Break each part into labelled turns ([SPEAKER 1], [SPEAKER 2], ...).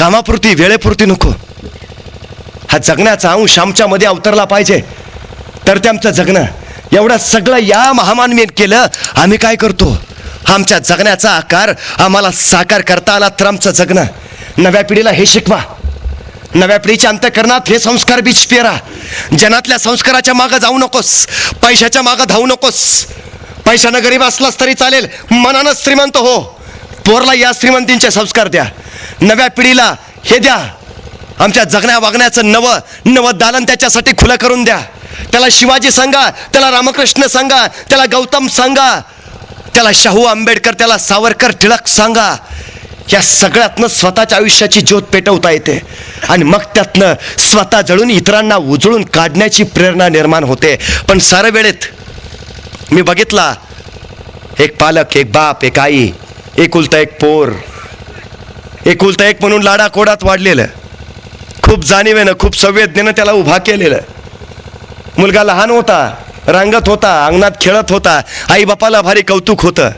[SPEAKER 1] कामापुरती वेळेपुरती नको. हा जगण्याचा अंश आमच्यामध्ये अवतरला पाहिजे, तर ते आमचं जगणं. एवढं सगळं या महामानवी केलं, आम्ही काय करतो? आमच्या जगण्याचा आकार आम्हाला साकार करता आला तर आमचं जगणं. नव्या पिढीला हे शिकवा. नव्या पिढीच्या अंतःकरणात हे संस्कार बीज पेरा. जनातल्या संस्काराच्या मागं जाऊ नकोस, पैशाच्या मागं धावू नकोस. पैशानं गरीब असलास तरी चालेल, मनानं श्रीमंत हो. पोरला या श्रीमंतींचे संस्कार द्या. नव्या पिढीला हे द्या. आमच्या जगण्या वागण्याचं नवं दालन त्याच्यासाठी खुलं करून द्या. त्याला शिवाजी सांगा, त्याला रामकृष्ण सांगा, त्याला गौतम सांगा, त्याला शाहू आंबेडकर, त्याला सावरकर, टिळक सांगा. या सगळ्यातनं स्वतःच्या आयुष्याची ज्योत पेटवता येते आणि मग त्यातनं स्वतः जळून इतरांना उजळून काढण्याची प्रेरणा निर्माण होते. पण साऱ्या वेळेत मी बघितला, एक पालक, एक बाप, एक आई, एकुलता एक पोर, एकुलता एक म्हणून लाडाकोडात वाढलेलं, खूप जाणीवेनं, खूप संवेदनेनं त्याला उभा केलेलं. मुलगा लहान होता, रांगत होता, अंगणात खेळत होता, आई बापाला भारी कौतुक होतं.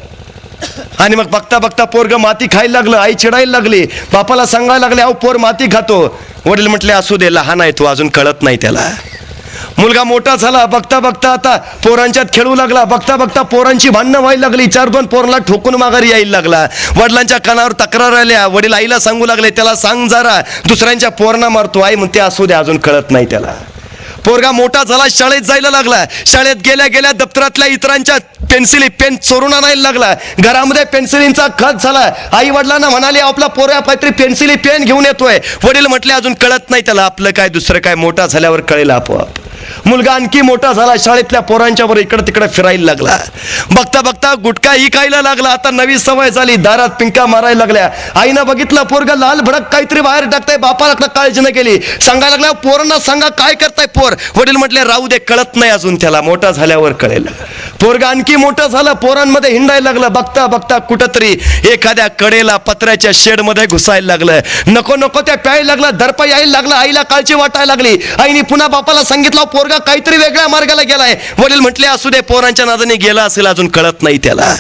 [SPEAKER 1] आणि मग बघता बघता पोरग माती खायला लागलं. आई चिडायला लागली, बापाला सांगायला लागले, अहो पोर माती खातो. वडील म्हटले, असू दे, लहान आहे तो, अजून कळत नाही त्याला. मुलगा मोठा झाला, बघता बघता आता पोरांच्यात खेळू लागला. बघता बघता पोरांची भांडणं व्हायला लागली. 4-2 पोरांना ठोकून माघारी यायला लागला. वडिलांच्या कानावर तक्रार आल्या. वडील आईला सांगू लागले, त्याला सांग जरा, दुसऱ्यांच्या पोरांना मारतो. आई म्हणते, असू दे, अजून कळत नाही त्याला. पोरगा मोठा झाला, शाळेत जायला लागला. शाळेत गेल्या गेल्या दप्तरातल्या इतरांच्या पेन्सिली, पेन चोरून आणायला लागला. घरामध्ये पेन्सिलींचा खच झाला. आई वडिलांना म्हणाले, आपला पोरगा काहीतरी पेन्सिली, पेन घेऊन येतोय. वडील म्हटले, अजून कळत नाही त्याला, आपलं काय दुसरं काय, मोठा झाल्यावर कळेल आपोआप. मुलगा आणखी मोठा झाला, शाळेतल्या पोरांच्या बरोबर इकडे तिकडे फिरायला लागला. बघता बघता गुटखा ही खायला लागला. आता नवी सवय झाली, दारात पिंका मारायला लागल्या. आईनं बघितलं, पोरगा लाल भडक काहीतरी बाहेर टाकताय. बापाला काळजी न केली, सांगायला लागला, पोरांना सांगा काय करताय पोर. वडील म्हटले, राहू दे, कळत नाही अजून त्याला, मोठा झाल्यावर कळेल. पोरगा आणखी मोठं झालं, पोरांमध्ये हिंडायला लागलं. बघता बघता कुठंतरी एखाद्या कडेला पत्र्याच्या शेडमध्ये घुसायला लागलं. नको नको त्या प्यायला लागलं, दर्प यायला लागलं. आईला काळजी वाटायला लागली. आईने पुन्हा बापाला सांगितलं, पोरगा काहीतरी वेगळ्या मार्गाला गेलाय. वडील म्हटले, असू दे, पोरांच्या नादाने गेला असेल, अजून कळत नाही त्याला.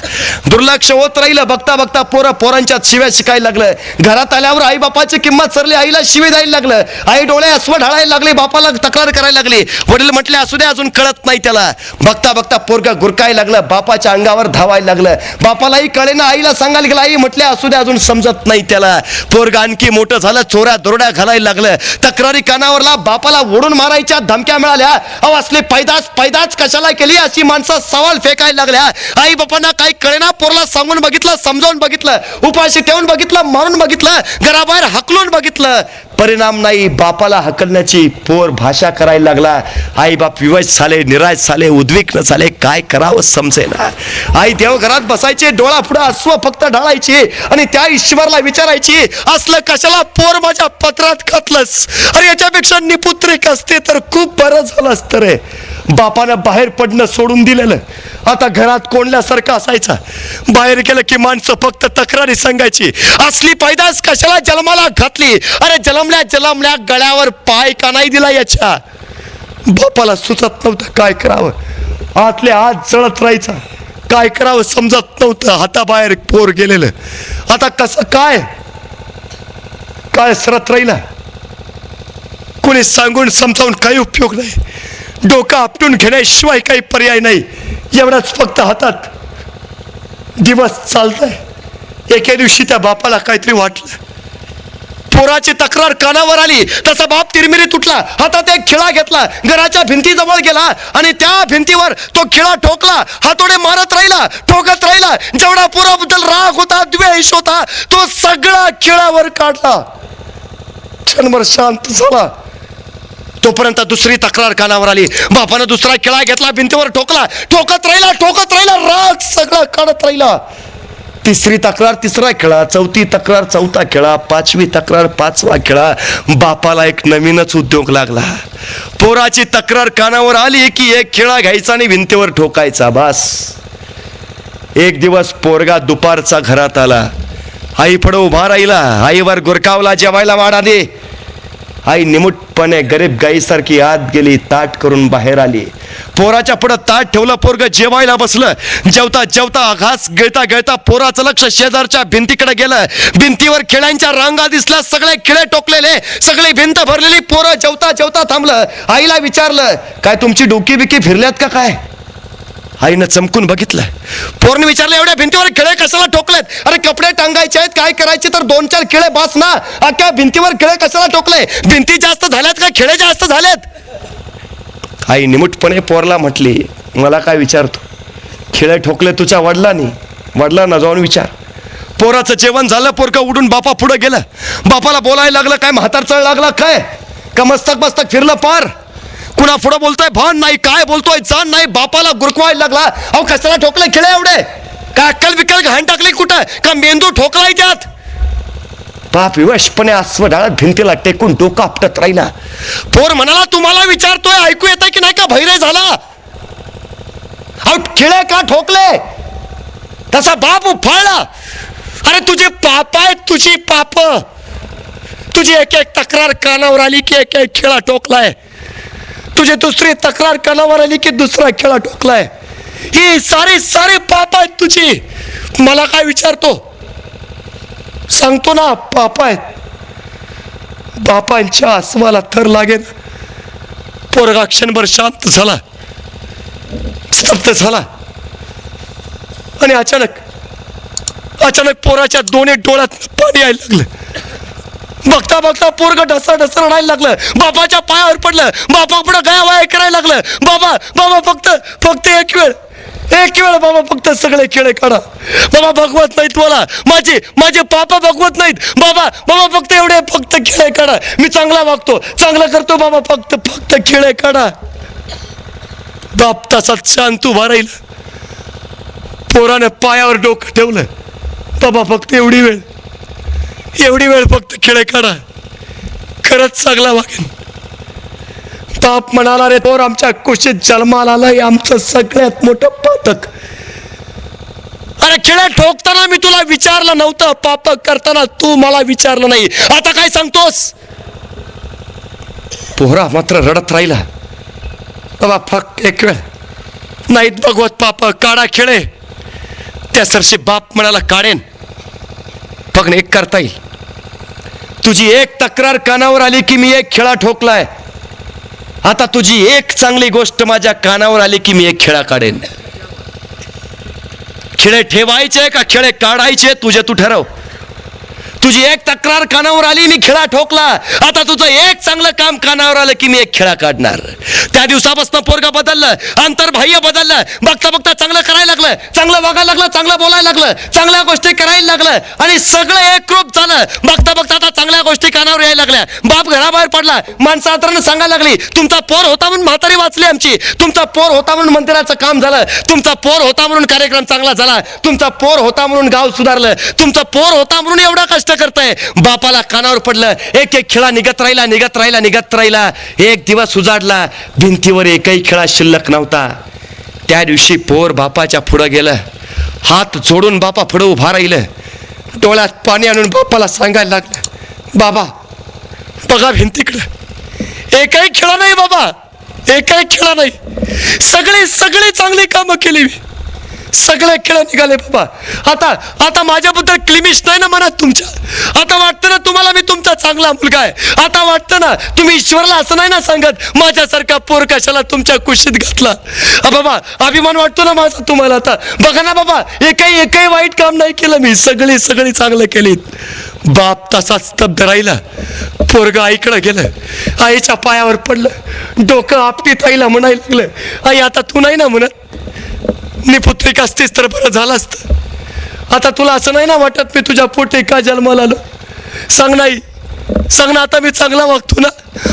[SPEAKER 1] दुर्लक्ष होत राहिलं. बघता बघता पोरांच्यात शिव्या शिकायला लागलं. घरात आल्यावर आई बापाची किंमत सरली. आईला शिवे द्यायला लागलं. आई डोळे अस्व ढाळायला लागले. बापाला तक्रार करायला लागली. वडील म्हटले, असू दे, अजून कळत नाही त्याला. बघता बघता पोरगा गुरकायला लागलं. बापाच्या अंगावर धावायला लागलं. बापालाही कळेना. आईला सांगायला गेलं. आई म्हटले, असू दे, अजून समजत नाही त्याला. पोरगा आणखी मोठं झालं. चोऱ्या दोरड्या घालायला लागलं. तक्रारी कानावरला. बापाला ओढून मारायच्या धमक्या मिळाल्या. अहो, असले पैदाच कशाला केली, अशी माणसं सवाल फेकायला लागल्या. आई बापांना काही कळेना. पोरला सांगून बघितलं, समजावून बघितलं, उपाशी ठेवून बघितलं, मारून बघितलं, घराबाहेर हकलून बघितलं, परिणाम नाही. बापाला हकलण्याची पोर भाषा करायला लागला. आई बाप विवश झाले, निराश झाले, उद्विग्न झाले. काय करावं समजेना. आई देवघरात बसायची, डोळा पुढे अस्व फक्त ढाळायची आणि त्या ईश्वरला विचारायची, असलं कशाला पोर माझ्या पत्रात घातलंस. अरे याच्यापेक्षा निपुत्रिक असते तर खूप बरं झालं असतं रे. बापानं बाहेर पडणं सोडून दिलेलं. आता घरात कोंडल्यासारखं असायचा. बाहेर गेलं की माणसं फक्त तक्रारी सांगायची. असली पैदास कशाला जन्माला घातली. अरे जलमल्या गळ्यावर पाय का नाही दिला याच्या. बापाला सुचत नव्हतं काय करावं. आतले आत जळत राहायचा. काय करावं समजत नव्हतं. हाताबाहेर पोर गेलेलं. आता कसं काय सरत राहिला. कोणी सांगून समजावून काही उपयोग नाही. डोकं आपटून घेण्याशिवाय काही पर्याय नाही. एवढाच फक्त हातात. दिवस चालतंय. एके दिवशी त्या बापाला काहीतरी वाटलं. पोराची तक्रार कानावर आली तसा बाप तिरमिरी तुटला. हातात एक खिळा घेतला, घराच्या भिंतीजवळ गेला आणि त्या भिंतीवर तो खिळा ठोकला. हातोडे मारत राहिला, ठोकत राहिला. जेवढा पोराबद्दल राग होता, द्वेष होता, तो सगळा खिळावर काढला. क्षणभर शांत झाला. तोपर्यंत दुसरी तक्रार कानावर आली. बापानं दुसरा खिळा घेतला, भिंतीवर ठोकला. ठोकत राहिला. राग सगळा काढत राहिला. तिसरी तक्रार, तिसरा खिळा. चौथी तक्रार, चौथा खिळा. पाचवी तक्रार, पाचवा खिळा. बापाला एक नवीनच उद्योग लागला. पोराची तक्रार कानावर आली की एक खिळा घ्यायचा आणि भिंतीवर ठोकायचा, बस. एक दिवस पोरगा दुपारचा घरात आला. आई पुढे उभा राहिला. आईवर गुरकावला, जेवायला वाढा दे. आई निमुटपणे गरीब गाईसारखी आत गेली, ताट करून बाहेर आली. पोराच्या पुढं ताट ठेवलं, पोरग जेवायला बसलं. जेवता जेवता घास गिळता गिळता पोराचं लक्ष शेजारच्या भिंतीकडे गेलं. भिंतीवर खिळ्यांच्या रांगा दिसल्या, सगळे खिळे टोकलेले, सगळी भिंत भरलेली. पोरं जेवता जेवता थांबलं. आईला विचारलं, काय तुमची डोकी बिकी फिरल्यात का काय? आईनं चमकून बघितलं. पोरने विचारलं, एवढ्या भिंतीवर खिळे कशाला ठोकलेत? अरे कपडे टांगायचे आहेत, काय करायचे तर 2-4 खिळे बस ना. अख्ख्या भिंतीवर खिळे कशाला ठोकले? भिंती जास्त झाल्यात का खिळे जास्त झालेत? आई निमुटपणे पोरला म्हटली, मला काय विचारतो? खिळे ठोकले तुझ्या वडिलांनी, वडिलांना जाऊन विचार. पोराचं जेवण झालं, पोरग उडून बापा पुढे गेलं. बापाला बोलायला लागलं, काय म्हातार चढ लागला काय? का मस्तक मस्तक फिरलं पार? कुणा पुढं बोलतोय भान नाही, काय बोलतोय जाण नाही. बापाला गुरकवायला लागला, अहो कशाला ठोकले खिळे एवढे? काय अक्कल बिक्कल घाण टाकली कुठं? का मेंदू ठोकलाय त्यात? बाप विवशपणे अस्वडाळत भिंतीला टेकून डोकं आपटत राहिला. पोर म्हणाला, तुम्हाला विचारतोय, ऐकू येतंय की नाही का भैरे झाला? अहो खिळे का ठोकले? तसा बाप उफाळला. अरे तुझे पाप आहेत, तुझी पाप. तुझी एक एक तक्रार कानावर आली की एक एक खिळा टोकलाय. तुझी दुसरी तक्रार कानावर आली की दुसरा खिळा टोकलाय. ही सारी सारी पाप आहेत तुझी. मला काय विचारतो? सांगतो ना, पाप आहेत. बापांच्या आसवाला थर लागेल. पोरगा क्षणभर शांत झाला, स्तब्ध झाला. आणि अचानक पोराच्या दोन्ही डोळ्यात पाणी यायला लागलं. बघता बघता पोरग ढसा ढसा रडायला लागलं. बाबाच्या पायावर पडलं. बाबा पुढे गया वाया करायला लागलं. बाबा बाबा फक्त एक वेळ बाबा, फक्त सगळे खिळे काढा. बाबा भगवत नाहीत मला, माझे पापा भगवत नाहीत. बाबा फक्त एवढे फक्त खिळे काढा. मी चांगला वागतो, चांगला करतो. बाबा फक्त खिळे काढा. बाप तसाच शांत उभा राहिला. पोरानं पायावर डोकं ठेवलं. बाबा फक्त एवढी वेळ फक्त खिळे काढा. खरंच चांगला वागेन. बाप म्हणाला, रे पोर आमच्या कुशीत जन्माला आलाय, आमचं सगळ्यात मोठं पातक. अरे खिळे ठोकताना मी तुला विचारलं नव्हतं, पाप करताना तू मला विचारलं नाही. आता काय सांगतोस? पोरा मात्र रडत राहिला. बाबा फक्त एक वेळ नाहीत भगवत, पाप काढा खिळे. त्या सरशी बाप म्हणाला, काढेन, फक्त एक करता येईल. तुझी एक तक्रार कानावर आली की मी एक खिळा ठोकलाय. आता तुझी एक चांगली गोष्ट माझ्या कानावर आली की मी एक खिळा काढेन. खिळे ठेवायचे का खिळे काढायचे तुझे तू ठरव. तुझी एक तक्रार कानावर आली, मी खिळा ठोकला. आता तुझं एक चांगलं काम कानावर आलं की मी एक खिळा काढणार. त्या दिवसापासून पोरगा बदललं, अंतर्बाह्य बदललं. बघता बघता चांगलं करायला लागलं, चांगलं वागायला लागलं, चांगलं बोलायला लागलं, चांगल्या गोष्टी करायला लागलं. आणि सगळं एकरूप झालं. बघता बघता आता चांगल्या गोष्टी कानावर यायला लागल्या. बाप घराबाहेर पडला. माणसं आतरानं सांगायला लागली, तुमचा पोर होता म्हणून म्हातारी वाचली आमची. तुमचा पोर होता म्हणून मंदिराचं काम झालं. तुमचा पोर होता म्हणून कार्यक्रम चांगला झाला. तुमचा पोर होता म्हणून गाव सुधारलं. तुमचा पोर होता म्हणून एवढा कष्ट करताय. बापाला कानावर पडलं. एक एक खिळा निघत राहिला. एक दिवस उजाडला. भिंतीवर एकही खिळा शिल्लक नव्हता. त्या दिवशी पोर बापाच्या पुढं गेलं. हात जोडून बापा पुढं उभा राहिलं. डोळ्यात पाणी आणून बापाला सांगायला लागलं, बाबा बघा भिंतीकडं, एकही खिळा नाही बाबा, एकही खिळा नाही. सगळी चांगली कामं केली मी. सगळे खेळ निघाले बाबा. आता माझ्याबद्दल क्लिमिश नाही ना मनात तुमच्या? आता वाटतं ना तुम्हाला मी तुमचा चांगला मुलगा आहे? आता वाटतं ना तुम्ही ईश्वरला असं नाही ना सांगत, माझ्यासारखा पोर कशाला तुमच्या कुशीत घातला? बाबा अभिमान वाटतो ना माझा तुम्हाला? आता बघा ना बाबा, एकही वाईट काम नाही केलं मी, सगळी चांगलं केलीत. बाप तसाच स्तब्ध राहिला. पोरग आईकडे गेलं, आईच्या पायावर पडलं, डोकं आपटीत आईला म्हणायला लागलं, आई आता तू नाही ना म्हणत, निपुत्रिक असतीस तर बरं झालं असतं. आता तुला असं नाही ना वाटत मी तुझ्या पोटी का जन्माला आलो? सांग नाही, सांग ना, आता मी चांगला वागतो ना?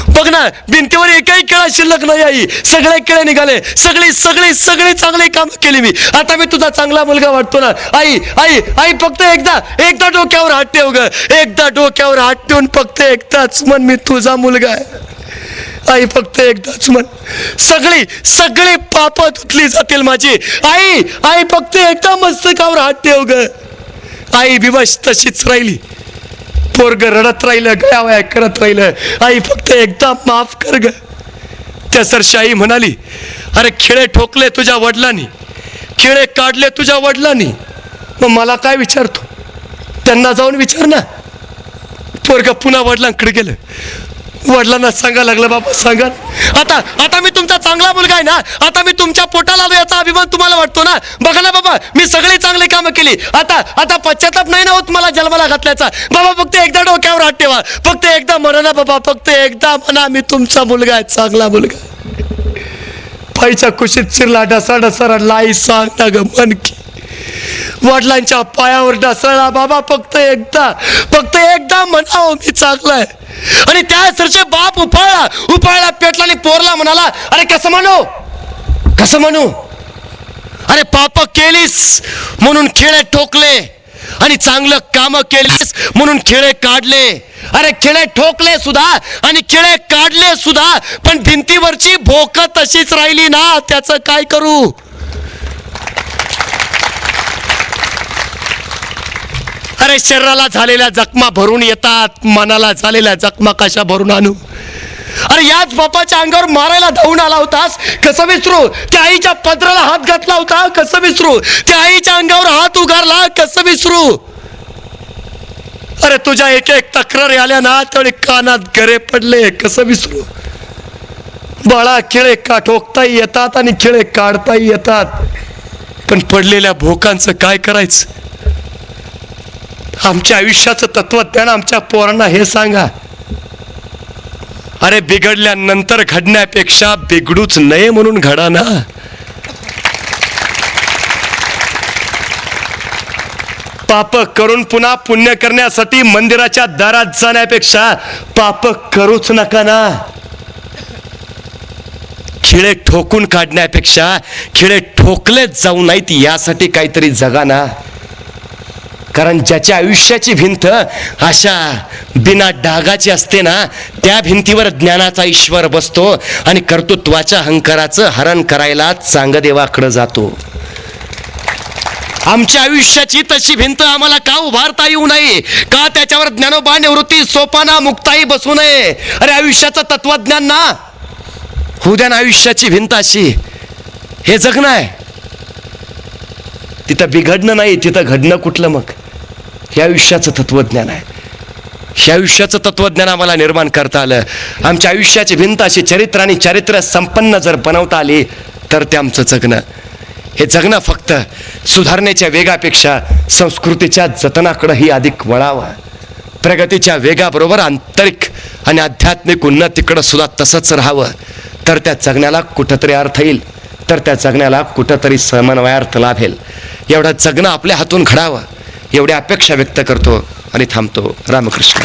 [SPEAKER 1] बघ ना, भिंतीवर एकही खेळा शिल्लक नाही आई, सगळे खेळ निघाले, सगळी चांगली काम केली मी. आता मी तुझा चांगला मुलगा वाटतो ना? आई आई आई फक्त एकदा डोक्यावर हात ठेव ग, एकदा डोक्यावर हात ठेवून फक्त एकदाच म्हण मी तुझा मुलगा आहे. आई फक्त एकदाच म्हण, सगळी पाप धुतली जातील माझी. आई आई फक्त एकदा मस्तकावर हात ठेव ग. आई विवश तशीच राहिली. पोरग रडत राहिलं, गयावया करत राहिलं. आई फक्त एकदा माफ कर ग. त्या सरशी आई म्हणाली, अरे खिळे ठोकले तुझ्या वडिलांनी, खिळे काढले तुझ्या वडिलांनी, मग मला काय विचारतो? त्यांना जाऊन विचार ना. पोरग पुन्हा वडिलांकडे गेलं. वडिलांना सांगा लागलं, बाबा सांगा, आता मी तुमचा चांगला मुलगा आहे ना, आता मी तुमच्या पोटाला आलो याचा अभिमान तुम्हाला वाटतो ना. बघा ना बाबा, मी सगळी चांगली कामं केली, आता पश्चाताप नाही ना होत मला जन्माला घातल्याचा. बाबा फक्त एकदा डोक्यावर हात ठेवा, फक्त एकदा म्हणा ना बाबा, फक्त एकदा म्हणा, मी तुमचा मुलगा आहे, चांगला मुलगा. पायच्या कुशीत शिरला, ढसा ढसा रडला. आई सांग ना ग मन की. वडिलांच्या पायावर ढसळला. बाबा फक्त एकदा म्हणावं मी चांगला आहे. आणि त्या सरचे बाप उपाळला पेटला आणि पोरला म्हणाला, अरे कसं म्हणू? अरे पाप केलीस म्हणून खिळे ठोकले आणि चांगलं काम केलीस म्हणून खिळे काढले. अरे खिळे ठोकले सुद्धा आणि खिळे काढले सुद्धा, पण भिंतीवरची भोक तशीच राहिली ना, त्याचं काय करू? अरे शरीराला झालेल्या जखमा भरून येतात, मनाला झालेल्या जखमा कशा भरून आणू? अरे याच बापाच्या अंगावर मारायला धावून आला होतास, कसं विसरू? त्या आईच्या पदराला हात घातला होता, कसं विसरू? त्या आईच्या अंगावर हात उगारला, कसं विसरू? अरे तुझ्या एक तक्रारी आल्या ना, त्यावेळी कानात गरे पडले, कसं विसरू? बाळा खिळे का ठोकताही येतात आणि खिळे काढताही येतात, पण पडलेल्या भोकांचं काय करायचं? आमच्या आयुष्याचं तत्वज्ञान आमच्या पोरांना हे सांगा. अरे बिघडल्यानंतर घडण्यापेक्षा बिघडूच नये म्हणून घडा ना. पाप करून पुन्हा पुण्य करण्यासाठी मंदिराच्या दारात जाण्यापेक्षा पाप करूच नका ना. खिळे ठोकून काढण्यापेक्षा खिळे ठोकलेच जाऊ नाहीत यासाठी काहीतरी जगा ना. कारण ज्याच्या आयुष्याची भिंत अशा बिना डागाची असते ना, त्या भिंतीवर ज्ञानाचा ईश्वर बसतो आणि कर्तृत्वाच्या अहंकाराचं हरण करायला चांगदेवाकडे जातो. आमच्या आयुष्याची तशी भिंत आम्हाला का उभारता येऊ नये? का त्याच्यावर ज्ञानोबा निवृत्ती सोपाना मुक्ताई बसू नये? अरे आयुष्याचं तत्वज्ञान ना होऊ द्या ना. आयुष्याची भिंत अशी, हे जगणं आहे, तिथं बिघडणं नाही, तिथं घडणं कुठलं? मग हे आयुष्याचं तत्वज्ञान आहे. हे आयुष्याचं तत्वज्ञान आम्हाला निर्माण करता आलं. आमच्या आयुष्याची भिंत अशी चरित्र आणि चारित्र्य संपन्न जर बनवता आली तर ते आमचं जगणं. हे जगणं फक्त सुधारण्याच्या वेगापेक्षा संस्कृतीच्या जतनाकडंही अधिक वळावं. प्रगतीच्या वेगाबरोबर आंतरिक आणि आध्यात्मिक उन्नतीकडं सुद्धा तसंच राहावं. तर त्या जगण्याला कुठंतरी अर्थ येईल, तर त्या जगण्याला कुठंतरी समन्वयार्थ लाभेल. एवढं जगणं आपल्या हातून घडावं एवढी अपेक्षा व्यक्त करतो आणि थांबतो. रामकृष्ण.